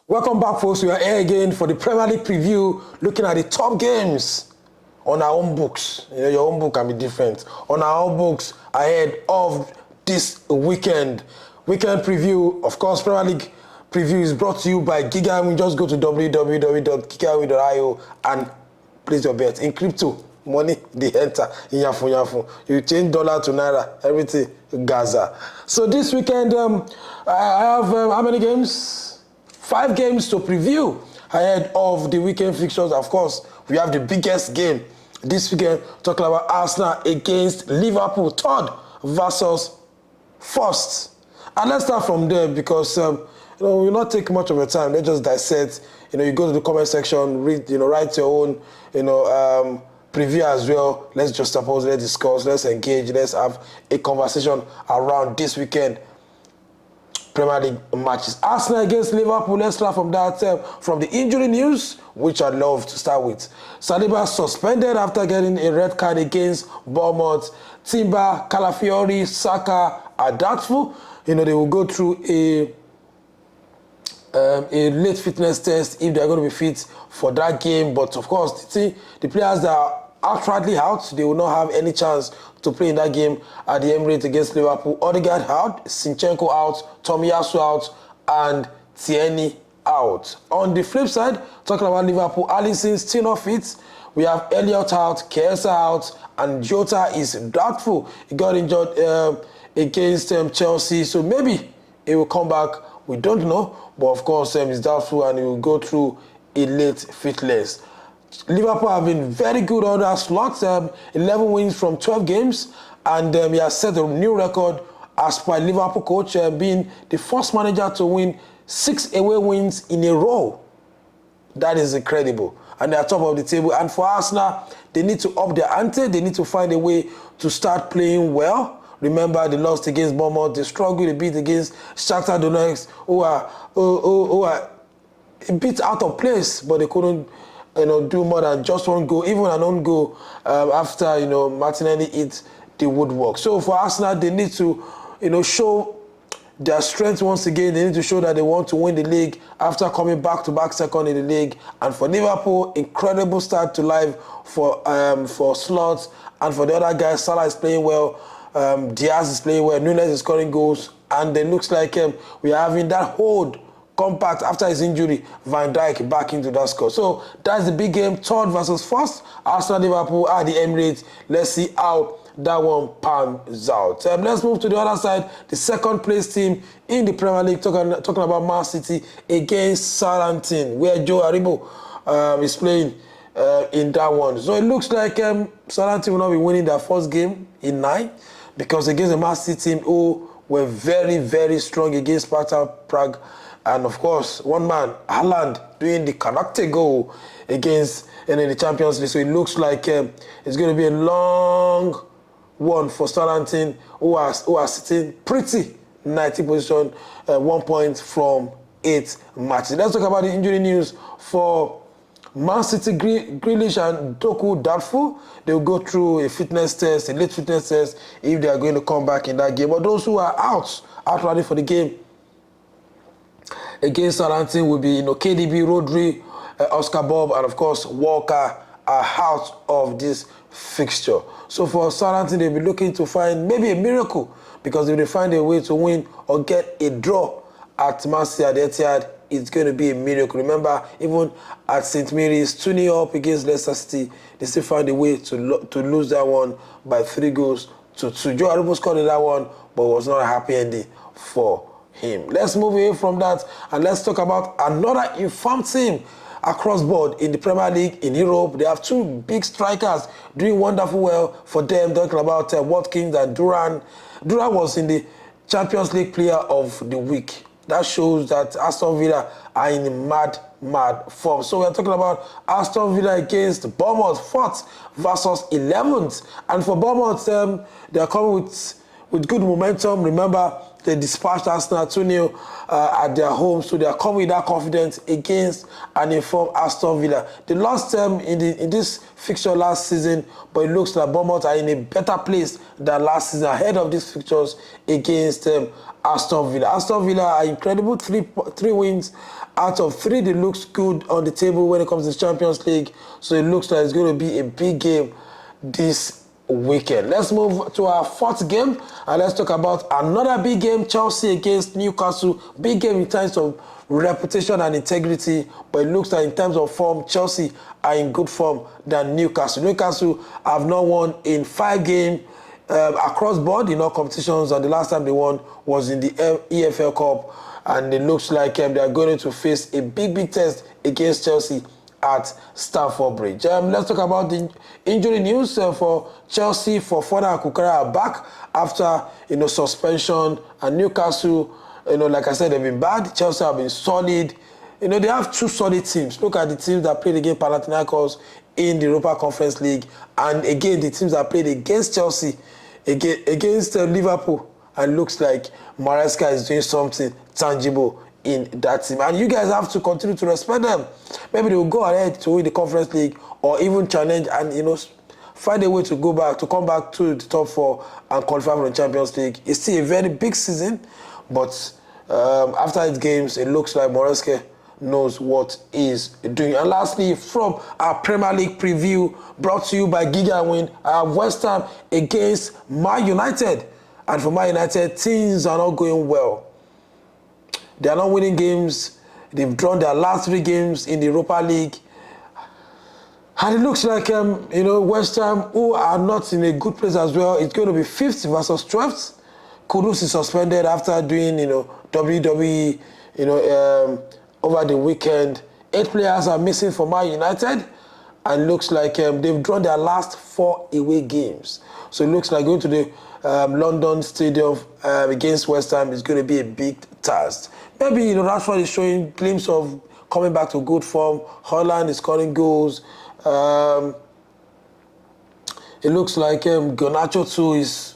Welcome back, folks. We are here again for the Premier League preview, looking at the top games on our own books. You know, your own book can be different. On our own books ahead of this weekend. Weekend preview, of course, Premier League preview is brought to you by Gigawi. Just go to www.gigawi.io and place your bet. In crypto, money, they enter. In Yafu. You change dollar to naira, everything, Gaza. So this weekend, I have how many games? 5 games to preview ahead of the weekend fixtures. Of course, we have the biggest game this weekend, talking about Arsenal against Liverpool, third versus first. And let's start from there because we'll not take much of your time. Let's just dissect. You go to the comment section, read, write your own, preview as well. Let's just suppose, let's discuss, let's engage, let's have a conversation around this weekend Premier League matches. Arsenal against Liverpool. Let's start from that. From the injury news, which I'd love to start with. Saliba'S suspended after getting a red card against Bournemouth. Timber, Calafiori, Saka are doubtful. They will go through a late fitness test if they're going to be fit for that game. But of course, the players that are outrightly out, they will not have any chance to play in that game at the Emirates against Liverpool. Odegaard out, Zinchenko out, Tomiyasu out, and Tierney out. On the flip side, talking about Liverpool, Alisson still not fit. We have Elliott out, Chiesa out, and Jota is doubtful. He got injured against Chelsea, so maybe he will come back. We don't know, but of course he's doubtful and he will go through a late fitness. Liverpool have been very good on that slot, 11 wins from 12 games, and he has set a new record as per Liverpool coach, being the first manager to win 6 away wins in a row. That is incredible. And they are top of the table. And for Arsenal, they need to up their ante. They need to find a way to start playing well. Remember, they lost against Bournemouth. They struggled a bit against Shakhtar Donetsk, who are a bit out of place, but they couldn't do more than just one goal, even an own goal after, Martinelli hit the woodwork. So for Arsenal, they need to, show their strength once again. They need to show that they want to win the league after coming back-to-back second in the league. And for Liverpool, incredible start to life for Slots. And for the other guys, Salah is playing well, Diaz is playing well, Núñez is scoring goals. And it looks like we are having that hold compact after his injury, Van Dijk back into that score. So that's the big game, third versus first. Arsenal, Liverpool at the Emirates. Let's see how that one pans out. Let's move to the other side. The second place team in the Premier League, talking about Man City against Southampton, where Joe Aribo is playing in that one. So it looks like Southampton will not be winning their first game in 9, because against the Man City team who were very, very strong against Sparta Prague. And of course, one man, Haaland, doing the character goal against in the Champions League. So it looks like it's going to be a long one for Southampton, who are sitting pretty 90 position, 1 point from 8 matches. Let's talk about the injury news for Man City. Grealish and Doku doubtful. They will go through a fitness test, a late fitness test, if they are going to come back in that game. But those who are out ready for the game against Southampton will be, KDB, Rodri, Oscar Bob, and of course Walker are out of this fixture. So for Southampton, they'll be looking to find maybe a miracle, because if they find a way to win or get a draw at Man City at the Etihad, it's going to be a miracle. Remember, even at St. Mary's, 2-0 up against Leicester City, they still found a way to lose that one by 3 goals to 2. Joe Aribo scored in that one, but it was not a happy ending for him. Let's move away from that and let's talk about another informed team across board in the Premier League in Europe. They have 2 big strikers doing wonderful well for them. Talking about Watkins and Duran. Duran was in the Champions League Player of the Week. That shows that Aston Villa are in mad form. So we're talking about Aston Villa against Bournemouth, 4th versus 11th. And for Bournemouth, they are coming with good momentum. Remember, they dispatched Arsenal 2-0 at their home, so they are coming with that confidence against an informed Aston Villa. They lost in this fixture last season, but it looks like Bournemouth are in a better place than last season ahead of these fixtures against Aston Villa. Aston Villa are incredible, 3 wins out of 3, they looks good on the table when it comes to Champions League. So it looks like it's going to be a big game this weekend. Let's move to our 4th game and let's talk about another big game, Chelsea against Newcastle. Big game in terms of reputation and integrity, but it looks like in terms of form, Chelsea are in good form than Newcastle. Newcastle have not won in 5 games across board in all competitions, and the last time they won was in the EFL Cup, and it looks like they are going to face a big test against Chelsea at Stamford Bridge. Let's talk about the injury news for Chelsea. Fofana and Kukurea are back after suspension, and Newcastle, like I said, they've been bad. Chelsea have been solid. They have 2 solid teams. Look at the teams that played against Panathinaikos in the Europa Conference League, and again the teams that played against Chelsea, against Liverpool, and looks like Maresca is doing something tangible in that team. And you guys have to continue to respect them. Maybe they will go ahead to win the Conference League or even challenge and find a way to come back to the top 4 and qualify for the Champions League. It's still a very big season, but after 8 games, it looks like Maresca knows what he's doing. And lastly, from our Premier League preview brought to you by Giga, West Ham against Man United. And for Man United, things are not going well. They are not winning games. They've drawn their last 3 games in the Europa League. And it looks like, West Ham, who are not in a good place as well, it's going to be 5th versus 12th. Kudus is suspended after doing, WWE, over the weekend. 8 players are missing for Man United. And looks like they've drawn their last 4 away games. So it looks like going to the London Stadium against West Ham is going to be a big task. Maybe, Rashford is showing glimpse of coming back to good form. Haaland is scoring goals. It looks like Garnacho too is,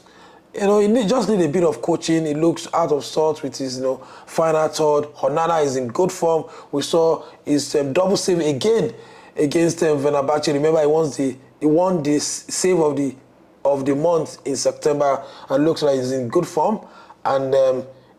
he just need a bit of coaching. He looks out of sorts with his, final third. Onana is in good form. We saw his double save again against Fenerbahce. Remember, he won the save of the month in September, and looks like he's in good form. And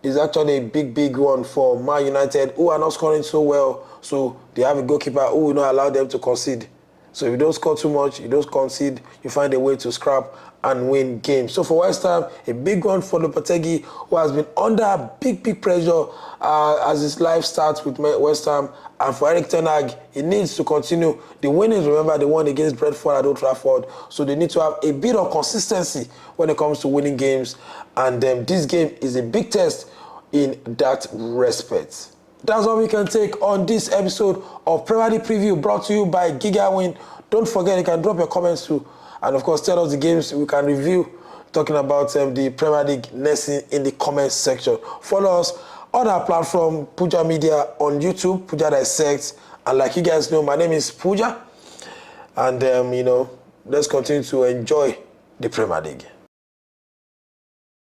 it's actually a big one for Man United, who are not scoring so well. So they have a goalkeeper who will not allow them to concede. So if you don't score too much, you don't concede, you find a way to scrap and win games. So for West Ham, a big one for Lopetegui, who has been under big pressure as his life starts with West Ham. And for Erik ten Hag, he needs to continue. The winnings, remember, they won against Brentford at Old Trafford. So they need to have a bit of consistency when it comes to winning games. And this game is a big test in that respect. That's all we can take on this episode of Premier League Preview, brought to you by Giga. Don't forget, you can drop your comments too. And of course, tell us the games we can review, talking about the Premier League next in the comments section. Follow us on our platform, Puja Media, on YouTube, Puja Dissect. And like you guys know, my name is Puja. And, let's continue to enjoy the Premier League.